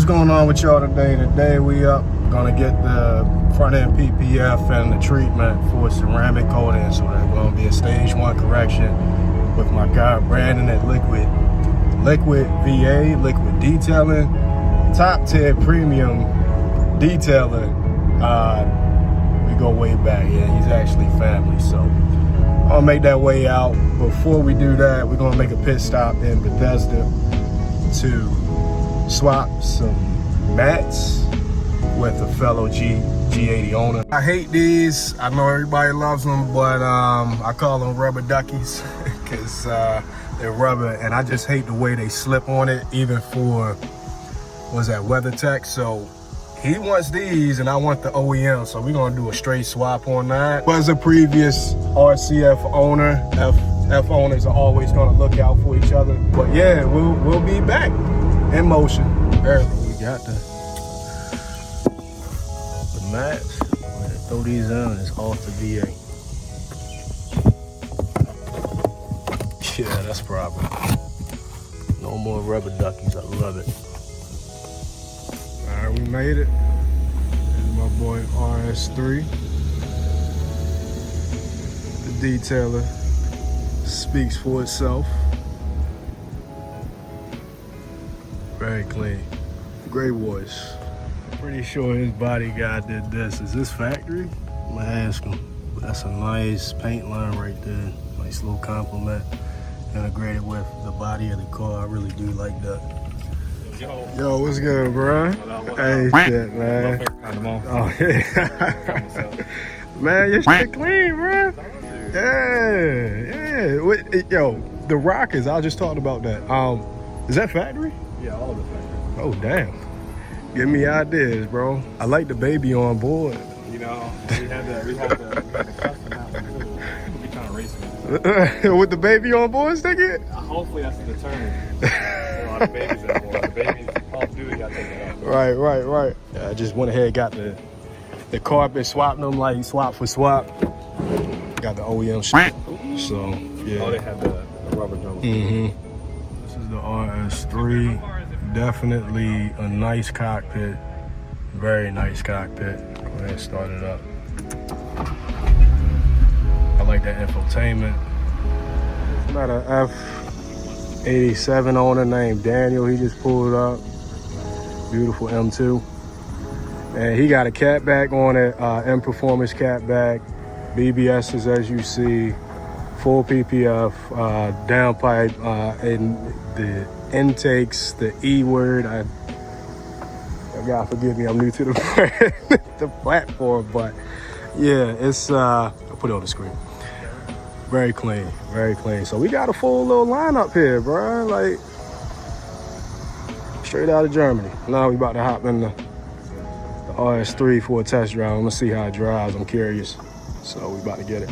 going on with y'all today? Today we up gonna get the front end PPF and the treatment for ceramic coating. So there's gonna be a stage 1 correction with my guy Brandon at Liquid VA, Liquid Detailing, top tier premium detailing. We go way back. Yeah, he's actually family. So I'll make that way out. Before we do that, we're gonna make a pit stop in Bethesda to swap some mats with a fellow G80 owner. I hate these. I know everybody loves them, but I call them rubber duckies because they're rubber, and I just hate the way they slip on it, even for, what's that, WeatherTech. So he wants these and I want the OEM, so we're gonna do a straight swap on that. Was a previous RCF owner. F owners are always gonna look out for each other. But yeah, we'll be back in motion early. We got the mats. Throw these in, it's off the VA. Yeah, that's proper. No more rubber duckies, I love it. All right, we made it. This is my boy RS3. The detailer speaks for itself. Very clean. Great voice. Pretty sure his body guy did this. Is this factory? I'm gonna ask him. That's a nice paint line right there. Nice little compliment. Integrated with the body of the car. I really do like that. Yo, what's good, bro? Hey, shit, man. Oh, yeah. Man, your shit clean, bro. Yeah. Yo, the Rockets, I just talked about that. Is that factory? Yeah, all of the factory. Oh, damn. Give me ideas, bro. I like the baby on board. You know, we had the custom house too. We kind of racing it. With the baby on board, sticky? Hopefully that's the deterrent. There are a lot of babies on board. The babies, Call of Duty, gotta take that out. Right. Yeah, I just went ahead, got the carpet, swapped them like swap for swap. Got the OEM shit. So, yeah. Oh, they have the rubber drums. Mm-hmm. This is the RS3. Definitely a nice cockpit. Very nice cockpit. Go ahead and start it up. I like that infotainment. Got a F87 owner named Daniel. He just pulled up. Beautiful M2. And he got a catback on it, M Performance catback. BBS's, as you see. Full PPF, downpipe, and the intakes, the E word. God forgive me, I'm new to the platform, but yeah, it's I'll put it on the screen. Very clean, very clean. So we got a full little lineup here, bro. Like straight out of Germany. Now we about to hop in the RS3 for a test drive. I'm gonna see how it drives. I'm curious. So we about to get it.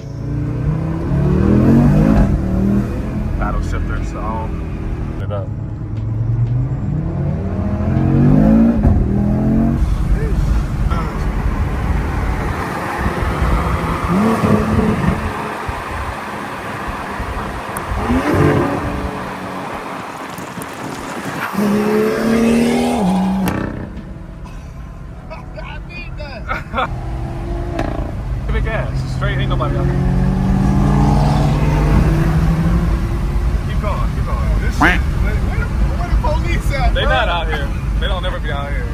Paddle shifter, so it up. Give it gas. Straight, ain't nobody out there. Keep going. Where the police at? They're not out here. They don't never be out here.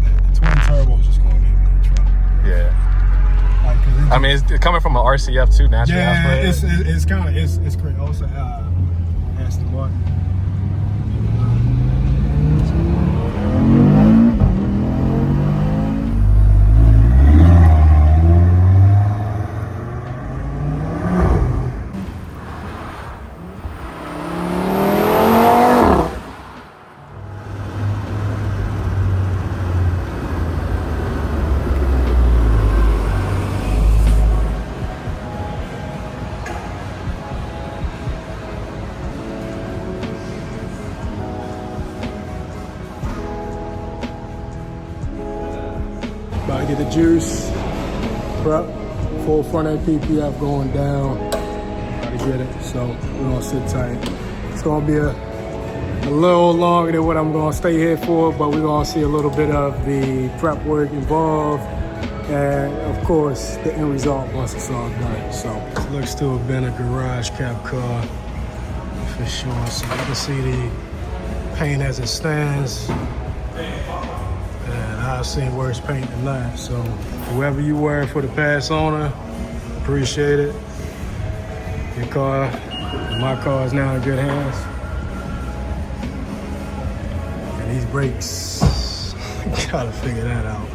The twin turbo is just going to get in the truck. Yeah. Like, I mean, it's coming from an RCF too, naturally. yeah, it's kind of it's crazy. Also, Aston Martin. About to get the juice, prep, full front end PPF going down. About to get it, so we're gonna sit tight. It's gonna be a a little longer than what I'm gonna stay here for, but we're gonna see a little bit of the prep work involved, and of course the end result once it's all done. So it looks to have been a garage cab car for sure. So you can see the paint as it stands, and I've seen worse paint than that. So whoever you were for the past owner, appreciate it. Your car, my car is now in good hands. And these brakes, gotta figure that out.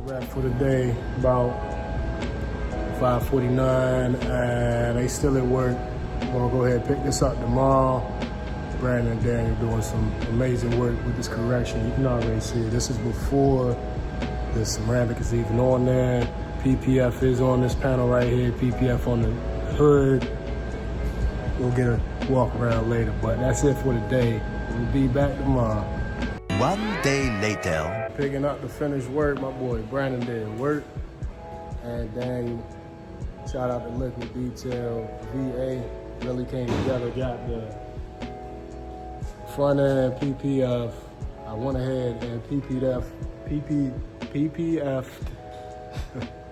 Wrap for the day, about 5:49, and they still at work. I'm gonna go ahead and pick this up tomorrow. Brandon and Daniel doing some amazing work with this correction. You can already see it. This is before the ceramic is even on there. PPF is on this panel right here. PPF on the hood. We'll get a walk around later, but that's it for the day. We'll be back tomorrow. 1 day later. Picking up the finished work, my boy Brandon did work, and Daniel, shout out to Liquid Detail, VA, really came together, got the front end PPF. I went ahead and PPF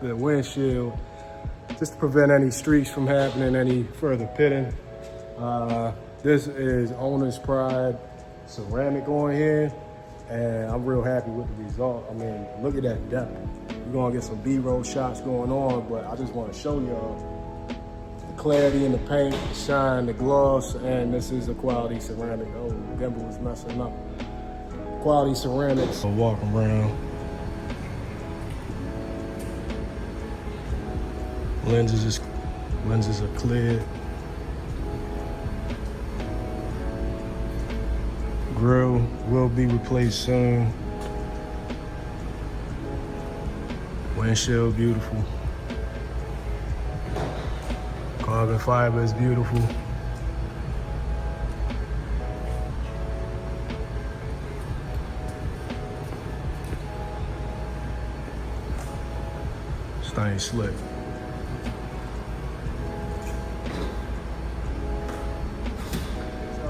the windshield, just to prevent any streaks from happening, any further pitting. This is owner's pride ceramic on here. And I'm real happy with the result. I mean, look at that depth. We're gonna get some B-roll shots going on, but I just wanna show y'all the clarity in the paint, the shine, the gloss, and this is a quality ceramic. Oh, the gimbal was messing up. Quality ceramics. I'll walk around. Lenses are clear. Grill will be replaced soon. Windshield beautiful. Carbon fiber is beautiful. This thing slick.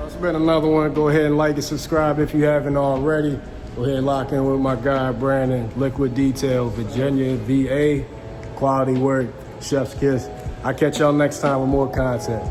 It's been another one. Go ahead and like and subscribe if you haven't already. Go ahead and lock in with my guy Brandon, Liquid Detail, Virginia, VA, quality work, chef's kiss. I'll catch y'all next time with more content.